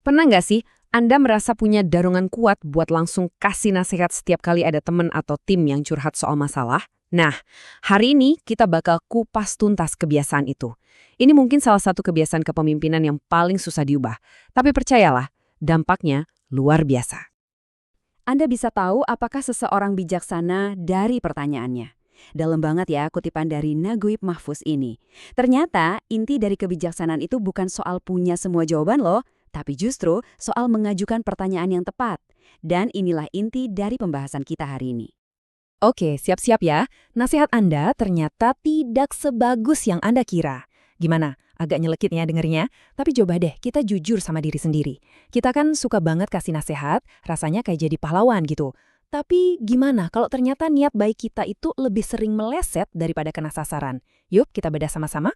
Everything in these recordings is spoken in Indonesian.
Pernah nggak sih Anda merasa punya dorongan kuat buat langsung kasih nasihat setiap kali ada temen atau tim yang curhat soal masalah? Nah, hari ini kita bakal kupas tuntas kebiasaan itu. Ini mungkin salah satu kebiasaan kepemimpinan yang paling susah diubah. Tapi percayalah, dampaknya luar biasa. Anda bisa tahu apakah seseorang bijaksana dari pertanyaannya. Dalam banget ya kutipan dari Naguib Mahfuz ini. Ternyata inti dari kebijaksanaan itu bukan soal punya semua jawaban loh, tapi justru soal mengajukan pertanyaan yang tepat. Dan inilah inti dari pembahasan kita hari ini. Oke, siap-siap ya. Nasihat Anda ternyata tidak sebagus yang Anda kira. Gimana? Agak nyelekitnya dengernya? Tapi coba deh, kita jujur sama diri sendiri. Kita kan suka banget kasih nasihat, rasanya kayak jadi pahlawan gitu. Tapi gimana kalau ternyata niat baik kita itu lebih sering meleset daripada kena sasaran? Yuk, kita bedah sama-sama.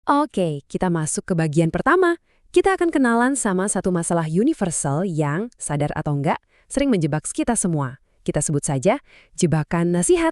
Oke, kita masuk ke bagian pertama. Kita akan kenalan sama satu masalah universal yang, sadar atau enggak, sering menjebak kita semua. Kita sebut saja jebakan nasihat.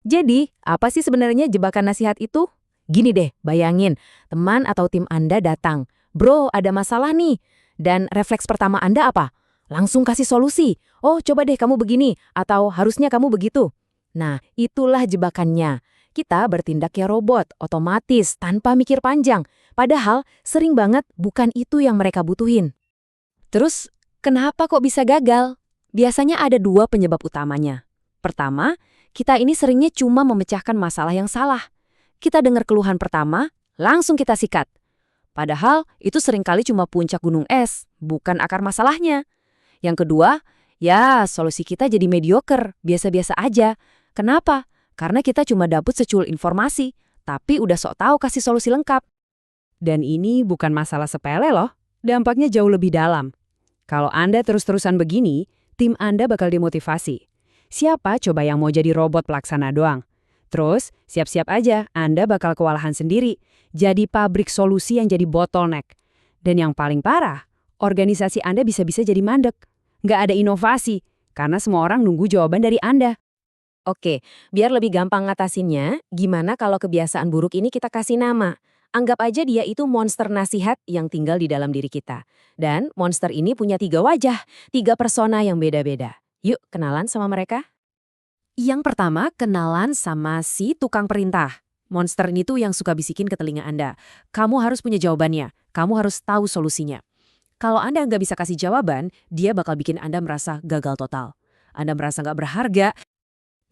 Jadi, apa sih sebenarnya jebakan nasihat itu? Gini deh, bayangin, teman atau tim Anda datang. Bro, ada masalah nih. Dan refleks pertama Anda apa? Langsung kasih solusi. Oh, coba deh kamu begini, atau harusnya kamu begitu. Nah, itulah jebakannya. Kita bertindak kayak robot, otomatis, tanpa mikir panjang. Padahal, sering banget bukan itu yang mereka butuhin. Terus, kenapa kok bisa gagal? Biasanya ada dua penyebab utamanya. Pertama, kita ini seringnya cuma memecahkan masalah yang salah. Kita dengar keluhan pertama, langsung kita sikat. Padahal itu seringkali cuma puncak gunung es, bukan akar masalahnya. Yang kedua, ya solusi kita jadi mediocre, biasa-biasa aja. Kenapa? Karena kita cuma dapet secul informasi, tapi udah sok tahu kasih solusi lengkap. Dan ini bukan masalah sepele loh, dampaknya jauh lebih dalam. Kalau Anda terus-terusan begini, tim Anda bakal dimotivasi. Siapa coba yang mau jadi robot pelaksana doang? Terus, siap-siap aja Anda bakal kewalahan sendiri, jadi pabrik solusi yang jadi bottleneck. Dan yang paling parah, organisasi Anda bisa-bisa jadi mandek. Nggak ada inovasi, karena semua orang nunggu jawaban dari Anda. Oke, biar lebih gampang ngatasinnya, gimana kalau kebiasaan buruk ini kita kasih nama? Anggap aja dia itu monster nasihat yang tinggal di dalam diri kita. Dan monster ini punya 3 wajah, 3 persona yang beda-beda. Yuk, kenalan sama mereka. Yang pertama, kenalan sama si tukang perintah. Monster ini tuh yang suka bisikin ke telinga Anda. Kamu harus punya jawabannya, kamu harus tahu solusinya. Kalau Anda nggak bisa kasih jawaban, dia bakal bikin Anda merasa gagal total. Anda merasa nggak berharga.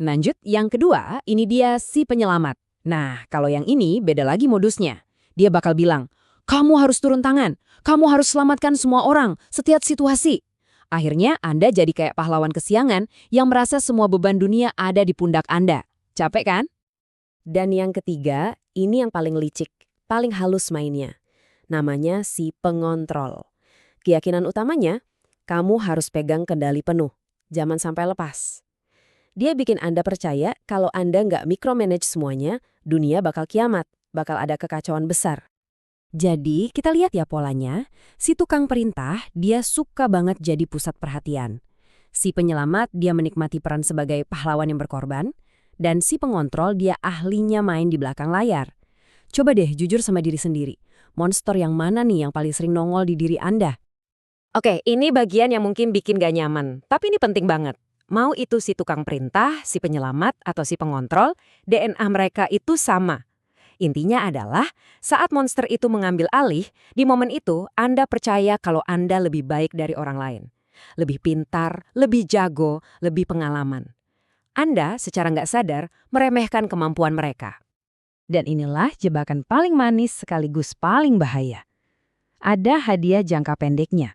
Lanjut, yang kedua, ini dia si penyelamat. Nah, kalau yang ini beda lagi modusnya. Dia bakal bilang, kamu harus turun tangan, kamu harus selamatkan semua orang, setiap situasi. Akhirnya Anda jadi kayak pahlawan kesiangan yang merasa semua beban dunia ada di pundak Anda. Capek kan? Dan yang ketiga, ini yang paling licik, paling halus mainnya. Namanya si pengontrol. Keyakinan utamanya, kamu harus pegang kendali penuh, jangan sampai lepas. Dia bikin Anda percaya kalau Anda nggak micromanage semuanya, dunia bakal kiamat, bakal ada kekacauan besar. Jadi, kita lihat ya polanya, si tukang perintah, dia suka banget jadi pusat perhatian. Si penyelamat, dia menikmati peran sebagai pahlawan yang berkorban, dan si pengontrol, dia ahlinya main di belakang layar. Coba deh jujur sama diri sendiri, monster yang mana nih yang paling sering nongol di diri Anda? Oke, ini bagian yang mungkin bikin gak nyaman, tapi ini penting banget. Mau itu si tukang perintah, si penyelamat, atau si pengontrol, DNA mereka itu sama. Intinya adalah, saat monster itu mengambil alih, di momen itu Anda percaya kalau Anda lebih baik dari orang lain. Lebih pintar, lebih jago, lebih pengalaman. Anda secara nggak sadar meremehkan kemampuan mereka. Dan inilah jebakan paling manis sekaligus paling bahaya. Ada hadiah jangka pendeknya.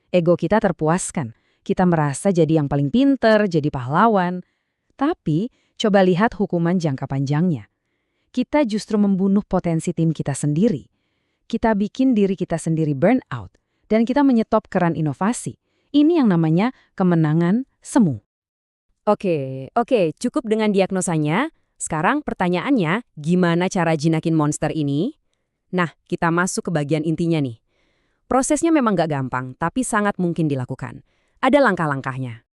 Ego kita terpuaskan. Kita merasa jadi yang paling pinter, jadi pahlawan. Tapi, coba lihat hukuman jangka panjangnya. Kita justru membunuh potensi tim kita sendiri. Kita bikin diri kita sendiri burn out. Dan kita menyetop keran inovasi. Ini yang namanya kemenangan semu. Oke, cukup dengan diagnosanya. Sekarang pertanyaannya, gimana cara jinakin monster ini? Nah, kita masuk ke bagian intinya nih. Prosesnya memang gak gampang, tapi sangat mungkin dilakukan. Ada langkah-langkahnya.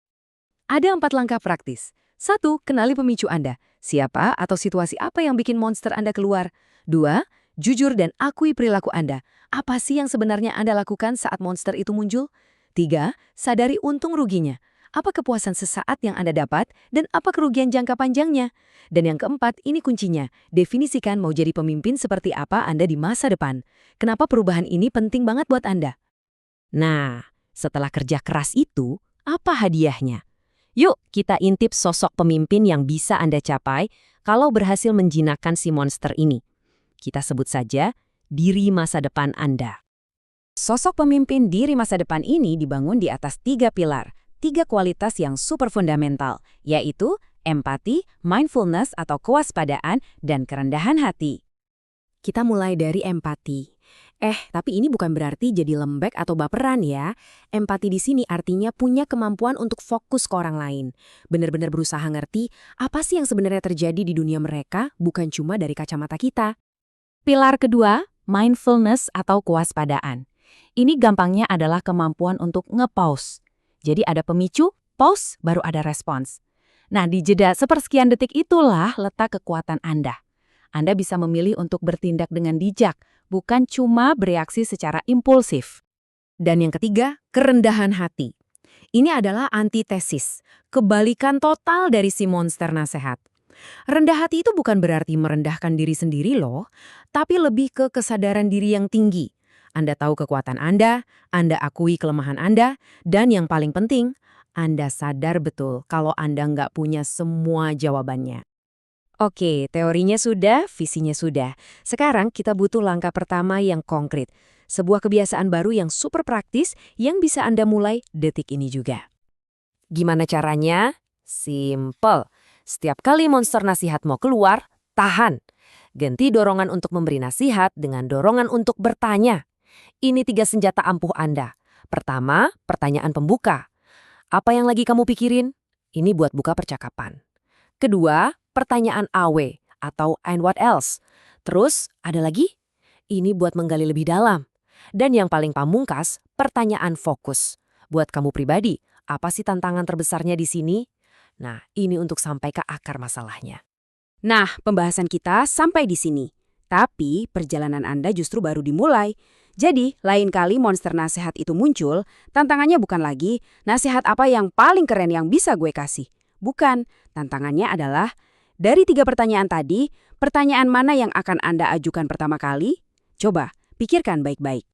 Ada 4 langkah praktis. 1. Kenali pemicu Anda. Siapa atau situasi apa yang bikin monster Anda keluar? 2. Jujur dan akui perilaku Anda. Apa sih yang sebenarnya Anda lakukan saat monster itu muncul? 3. Sadari untung ruginya. Apa kepuasan sesaat yang Anda dapat dan apa kerugian jangka panjangnya? Dan yang keempat, ini kuncinya. Definisikan mau jadi pemimpin seperti apa Anda di masa depan. Kenapa perubahan ini penting banget buat Anda? Nah, setelah kerja keras itu, apa hadiahnya? Yuk, kita intip sosok pemimpin yang bisa Anda capai kalau berhasil menjinakkan si monster ini. Kita sebut saja diri masa depan Anda. Sosok pemimpin diri masa depan ini dibangun di atas 3 pilar, 3 kualitas yang super fundamental, yaitu empati, mindfulness atau kewaspadaan, dan kerendahan hati. Kita mulai dari empati. Tapi ini bukan berarti jadi lembek atau baperan ya. Empati di sini artinya punya kemampuan untuk fokus ke orang lain. Benar-benar berusaha ngerti apa sih yang sebenarnya terjadi di dunia mereka, bukan cuma dari kacamata kita. Pilar kedua, mindfulness atau kewaspadaan. Ini gampangnya adalah kemampuan untuk nge-pause. Jadi ada pemicu, pause, baru ada respons. Nah, di jeda sepersekian detik itulah letak kekuatan Anda. Anda bisa memilih untuk bertindak dengan bijak, bukan cuma bereaksi secara impulsif. Dan yang ketiga, kerendahan hati. Ini adalah antitesis, kebalikan total dari si monster nasehat. Rendah hati itu bukan berarti merendahkan diri sendiri loh, tapi lebih ke kesadaran diri yang tinggi. Anda tahu kekuatan Anda akui kelemahan Anda, dan yang paling penting, Anda sadar betul kalau Anda nggak punya semua jawabannya. Oke, teorinya sudah, visinya sudah. Sekarang kita butuh langkah pertama yang konkret. Sebuah kebiasaan baru yang super praktis yang bisa Anda mulai detik ini juga. Gimana caranya? Simple. Setiap kali monster nasihat mau keluar, tahan. Ganti dorongan untuk memberi nasihat dengan dorongan untuk bertanya. Ini 3 senjata ampuh Anda. Pertama, pertanyaan pembuka. Apa yang lagi kamu pikirin? Ini buat buka percakapan. Kedua, pertanyaan AW atau and what else. Terus, ada lagi? Ini buat menggali lebih dalam. Dan yang paling pamungkas, pertanyaan fokus. Buat kamu pribadi, apa sih tantangan terbesarnya di sini? Nah, ini untuk sampai ke akar masalahnya. Nah, pembahasan kita sampai di sini. Tapi perjalanan Anda justru baru dimulai. Jadi, lain kali monster nasihat itu muncul, tantangannya bukan lagi nasihat apa yang paling keren yang bisa gue kasih. Bukan, tantangannya adalah dari 3 pertanyaan tadi, pertanyaan mana yang akan Anda ajukan pertama kali? Coba, pikirkan baik-baik.